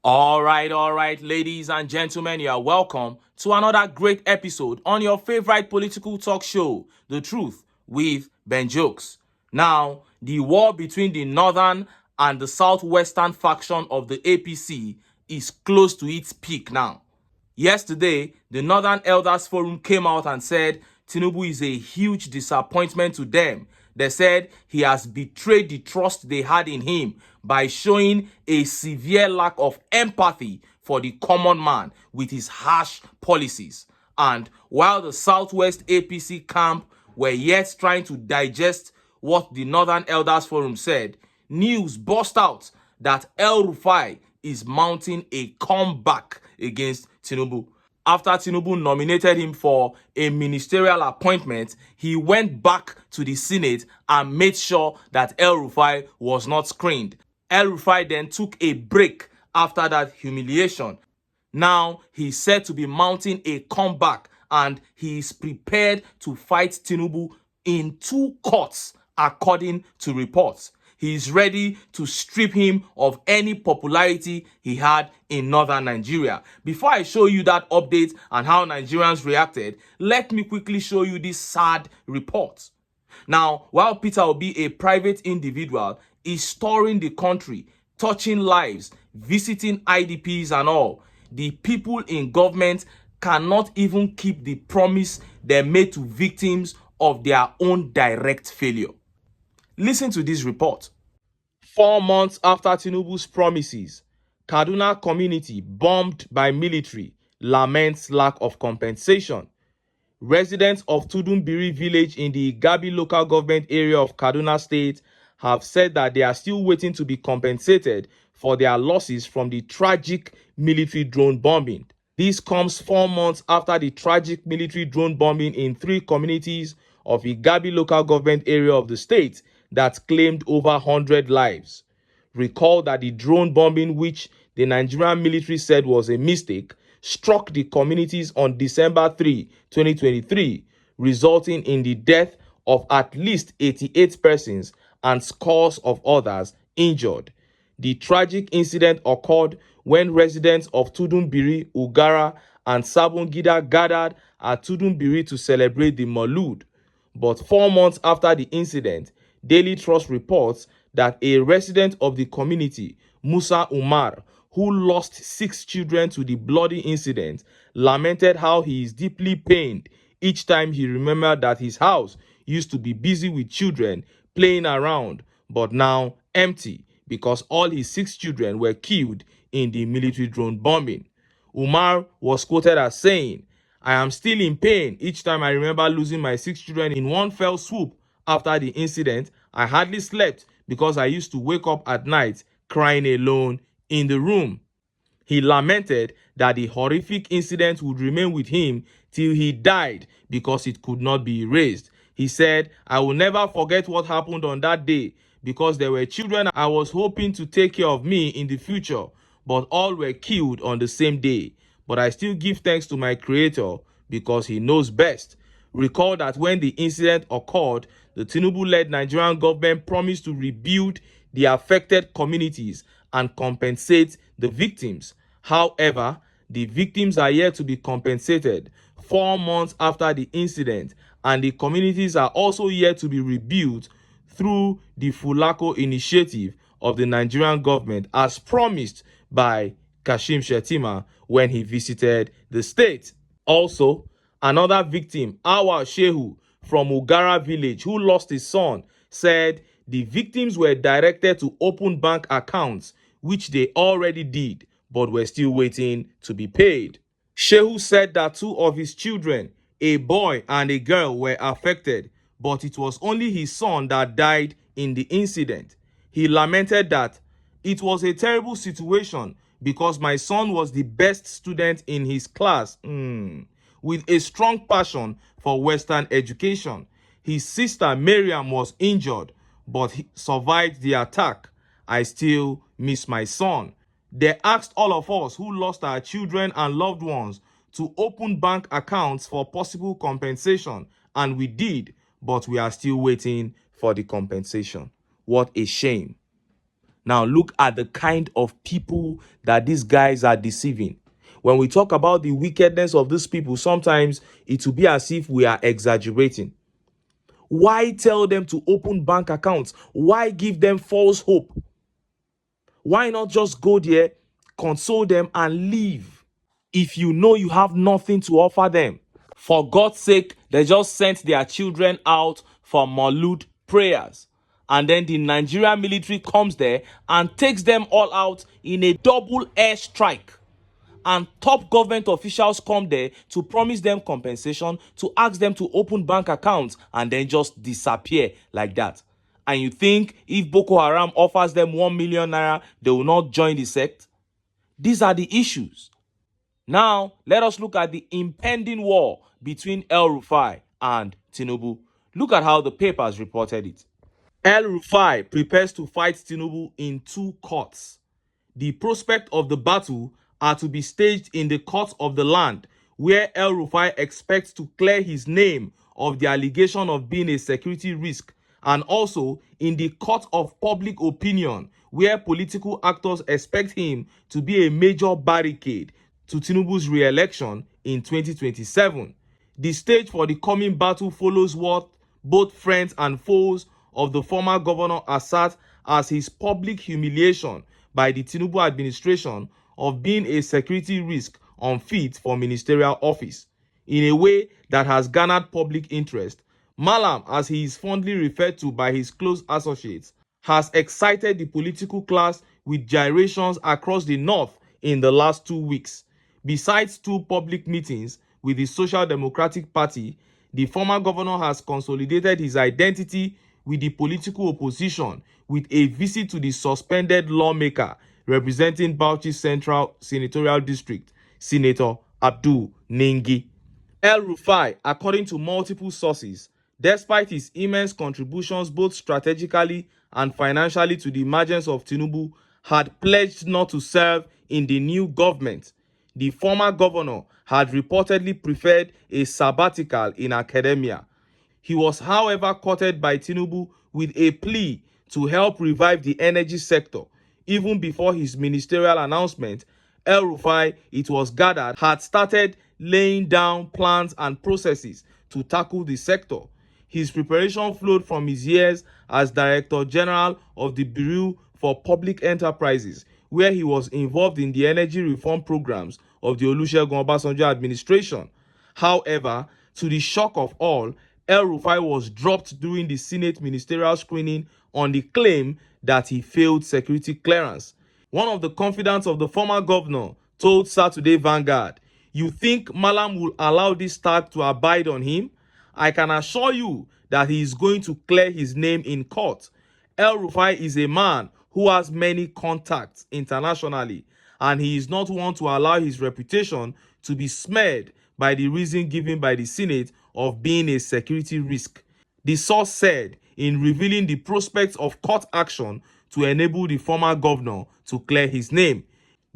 All right, ladies and gentlemen, you are welcome to another great episode on your favorite political talk show, The Truth with Ben Jokes. Now, the war between the northern and the southwestern faction of the APC is close to its peak now. Yesterday, the Northern Elders Forum came out and said Tinubu is a huge disappointment to them. They said he has betrayed the trust they had in him by showing a severe lack of empathy for the common man with his harsh policies. And while the Southwest APC camp were yet trying to digest what the Northern Elders Forum said, news burst out that El-Rufai is mounting a comeback against Tinubu. After Tinubu nominated him for a ministerial appointment, he went back to the Senate and made sure that El-Rufai was not screened. El-Rufai then took a break after that humiliation. Now he's said to be mounting a comeback and he is prepared to fight Tinubu in two courts according to reports. He is ready to strip him of any popularity he had in northern Nigeria. Before I show you that update and how Nigerians reacted, let me quickly show you this sad report. Now, while Peter Obi, a private individual, is touring the country, touching lives, visiting IDPs and all, the people in government cannot even keep the promise they made to victims of their own direct failure. Listen to this report. 4 months after Tinubu's promises, Kaduna community bombed by military laments lack of compensation. Residents of Tudumbiri village in the Igabi local government area of Kaduna State have said that they are still waiting to be compensated for their losses from the tragic military drone bombing. This comes 4 months after the tragic military drone bombing in 3 communities of Igabi local government area of the state that claimed over 100 lives. Recall that the drone bombing, which the Nigerian military said was a mistake, struck the communities on December 3, 2023, resulting in the death of at least 88 persons and scores of others injured. The tragic incident occurred when residents of Tudumbiri, Ugara, and Sabongida gathered at Tudumbiri to celebrate the Maulud. But 4 months after the incident, Daily Trust reports that a resident of the community, Musa Umar, who lost 6 children to the bloody incident, lamented how he is deeply pained each time he remembered that his house used to be busy with children playing around, but now empty because all his 6 children were killed in the military drone bombing. Umar was quoted as saying, "I am still in pain each time I remember losing my 6 children in one fell swoop. After the incident, I hardly slept because I used to wake up at night crying alone in the room." He lamented that the horrific incident would remain with him till he died because it could not be erased. He said, "I will never forget what happened on that day because there were children I was hoping to take care of me in the future, but all were killed on the same day. But I still give thanks to my Creator because He knows best." Recall that when the incident occurred, the Tinubu-led Nigerian government promised to rebuild the affected communities and compensate the victims. However, the victims are yet to be compensated 4 months after the incident, and the communities are also yet to be rebuilt through the Fulako initiative of the Nigerian government as promised by Kashim Shettima when he visited the state. Also, another victim, Awal Shehu from Ugara village, who lost his son, said the victims were directed to open bank accounts, which they already did, but were still waiting to be paid. Shehu said that 2 of his children, a boy and a girl, were affected, but it was only his son that died in the incident. He lamented that it was a terrible situation because my son was the best student in his class, with a strong passion for Western education. His sister Miriam was injured, but he survived the attack. I still miss my son. They asked all of us who lost our children and loved ones to open bank accounts for possible compensation, and we did, but we are still waiting for the compensation. What a shame. Now look at the kind of people that these guys are deceiving. When we talk about the wickedness of these people, sometimes it will be as if we are exaggerating. Why tell them to open bank accounts? Why give them false hope? Why not just go there, console them, and leave? If you know you have nothing to offer them, for God's sake, they just sent their children out for Maulud prayers. And then the Nigerian military comes there and takes them all out in a double air strike. And top government officials come there to promise them compensation, to ask them to open bank accounts, and then just disappear like that. And you think if Boko Haram offers them 1 million naira, they will not join the sect? These are the issues. Now, let us look at the impending war between El-Rufai and Tinubu. Look at how the papers reported it. El-Rufai prepares to fight Tinubu in 2 courts. The prospect of the battle are to be staged in the courts of the land, where El-Rufai expects to clear his name of the allegation of being a security risk, and also in the court of public opinion, where political actors expect him to be a major barricade to Tinubu's re-election in 2027. The stage for the coming battle follows what both friends and foes of the former governor assert as his public humiliation by the Tinubu administration of being a security risk unfit for ministerial office. In a way that has garnered public interest, Malam, as he is fondly referred to by his close associates, has excited the political class with gyrations across the north in the last 2 weeks. Besides 2 public meetings with the Social Democratic Party, the former governor has consolidated his identity with the political opposition with a visit to the suspended lawmaker representing Bauchi Central Senatorial District, Senator Abdul Nengi. El-Rufai, according to multiple sources, despite his immense contributions both strategically and financially to the emergence of Tinubu, had pledged not to serve in the new government. The former governor had reportedly preferred a sabbatical in academia. He was, however, courted by Tinubu with a plea to help revive the energy sector. Even before his ministerial announcement, El-Rufai, it was gathered, had started laying down plans and processes to tackle the sector. His preparation flowed from his years as Director General of the Bureau for Public Enterprises, where he was involved in the energy reform programs of the Olusegun Obasanjo administration. However, to the shock of all, El-Rufai was dropped during the Senate ministerial screening on the claim that he failed security clearance. One of the confidants of the former governor told Saturday Vanguard, "You think Malam will allow this tag to abide on him? I can assure you that he is going to clear his name in court. El-Rufai is a man who has many contacts internationally, and he is not one to allow his reputation to be smeared by the reason given by the Senate of being a security risk," the source said, in revealing the prospects of court action to enable the former governor to clear his name.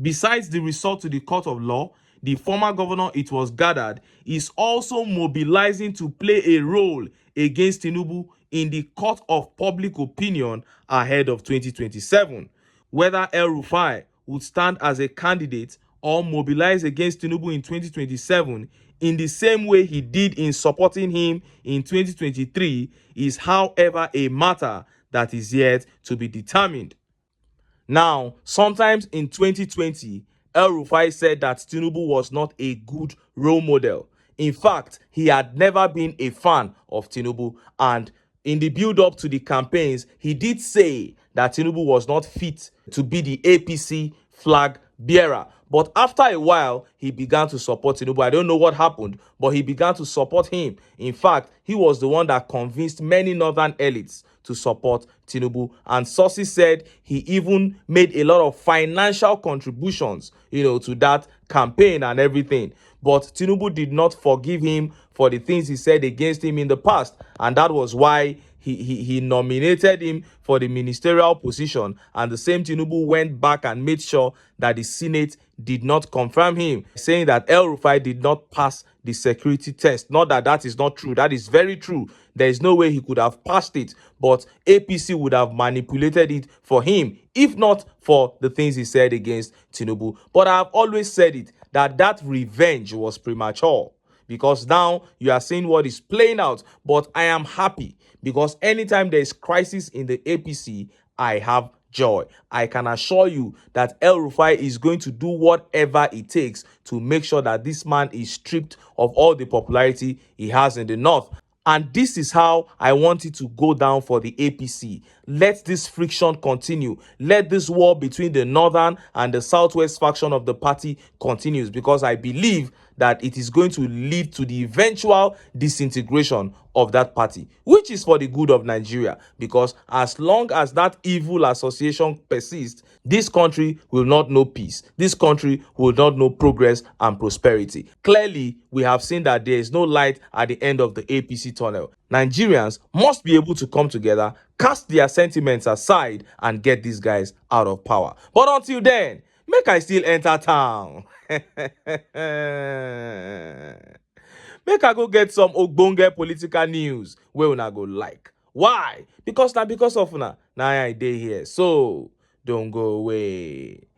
Besides the resort to the court of law, the former governor, it was gathered, is also mobilizing to play a role against Tinubu in the court of public opinion ahead of 2027. Whether El-Rufai would stand as a candidate or mobilize against Tinubu in 2027 in the same way he did in supporting him in 2023 is, however, a matter that is yet to be determined. Now, sometimes in 2020, El-Rufai said that Tinubu was not a good role model. In fact, he had never been a fan of Tinubu, and in the build-up to the campaigns, he did say that Tinubu was not fit to be the APC flag bearer. But after a while, he began to support Tinubu. I don't know what happened, but he began to support him. In fact, he was the one that convinced many northern elites to support Tinubu. And sources said he even made a lot of financial contributions, to that campaign and everything. But Tinubu did not forgive him for the things he said against him in the past. And that was why he nominated him for the ministerial position, and the same Tinubu went back and made sure that the Senate did not confirm him, saying that El-Rufai did not pass the security test. Not that that is not true. That is very true. There is no way he could have passed it, but APC would have manipulated it for him, if not for the things he said against Tinubu. But I have always said it, that revenge was premature, because now you are seeing what is playing out. But I am happy, because anytime there is crisis in the APC, I have joy. I can assure you that El-Rufai is going to do whatever it takes to make sure that this man is stripped of all the popularity he has in the north. And this is how I want it to go down for the APC. Let this friction continue. Let this war between the northern and the southwest faction of the party continues, because I believe that it is going to lead to the eventual disintegration of that party, which is for the good of Nigeria, because as long as that evil association persists, this country will not know peace. This country will not know progress and prosperity. Clearly, we have seen that there is no light at the end of the APC tunnel. Nigerians must be able to come together, cast their sentiments aside, and get these guys out of power. But until then, make I still enter town. Make I go get some ogbonge political news wey una go like. Why? Because of una. Now I dey here. So don't go away.